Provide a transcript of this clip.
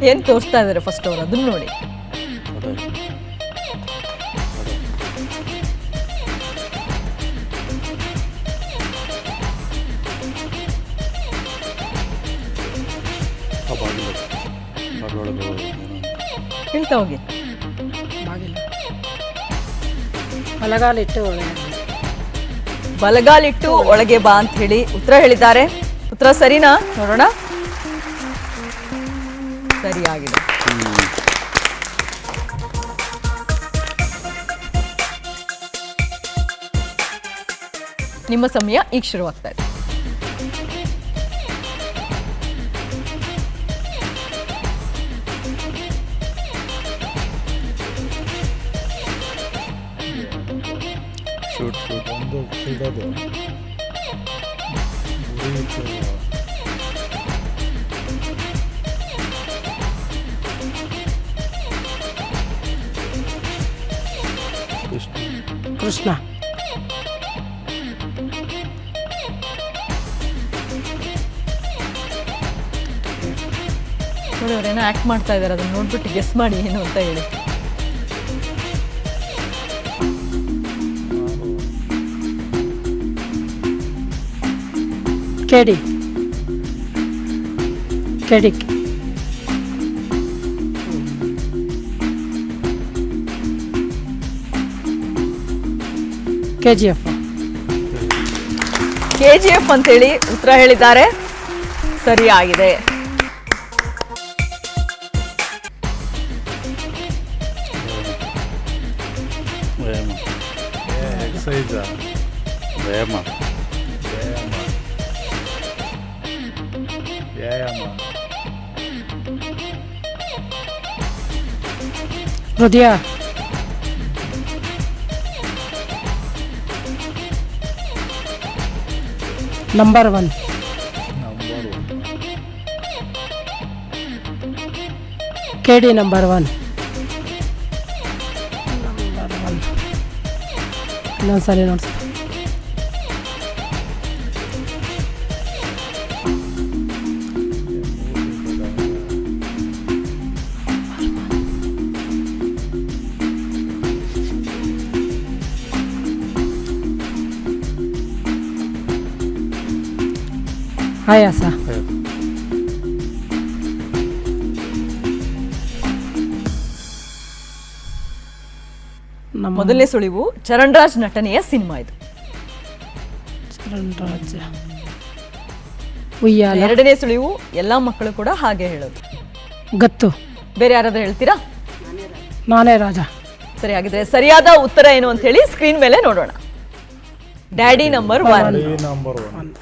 ಏನ್ ತೋರಿಸ್ತಾ ಇದಾರೆ ಫಸ್ಟ್ ಅವರು ಅದನ್ನ ನೋಡಿ. ಹೇಳ್ತಾ ಹೋಗಿ. ಬಲಗಾಲಿಟ್ಟು ಒಳಗೆ ಬಾ ಅಂತ ಹೇಳಿ ಉತ್ತರ ಹೇಳಿದ್ದಾರೆ. ಉತ್ತರ ಸರಿನಾ ನೋಡೋಣ. ಸರಿಯಾಗಿದೆ. ನಿಮ್ಮ ಸಮಯ ಈಗ ಶುರುವಾಗ್ತಾ ಇದೆ. ಒಂದು ಸಿಗೋದು ಕೃಷ್ಣ. ನೋಡಿ ಅವ್ರೇನೋ ಆಕ್ಟ್ ಮಾಡ್ತಾ ಇದಾರೆ, ಅದನ್ನ ನೋಡ್ಬಿಟ್ಟು ಗೆಸ್ ಮಾಡಿ ಏನು ಅಂತ ಹೇಳಿ. ಕೆಡಿ ಕೆಡಿ KGF ಅಂತೇಳಿ ಉತ್ತರ ಹೇಳಿದ್ದಾರೆ. ಸರಿಯಾಗಿದೆ. ಹೃದಯ. ನಂಬರ್ 1. KD number 1. ಇನ್ನೊಂದ್ಸರಿ ನೋಡ್ಸ. ಆಯಾಸ. ಮೊದಲನೇ ಸುಳಿವು ಚರಣ್ ರಾಜ್ ನಟನೆಯ ಸಿನಿಮಾ ಇದು. ಚರಣ್ ರಾಜ್. ಉಯ್ಯಾಲ. ಎರಡನೇ ಸುಳಿವು ಎಲ್ಲಾ ಮಕ್ಕಳು ಕೂಡ ಹಾಗೆ ಹೇಳೋದು. ಗತ್ತು. ಬೇರೆ ಯಾರಾದ್ರೂ ಹೇಳ್ತೀರಾ? ನಾನೇ ರಾಜ. ಸರಿ, ಹಾಗಿದ್ರೆ ಸರಿಯಾದ ಉತ್ತರ ಏನು ಅಂತ ಹೇಳಿ ಸ್ಕ್ರೀನ್ ಮೇಲೆ ನೋಡೋಣ. Daddy number 1.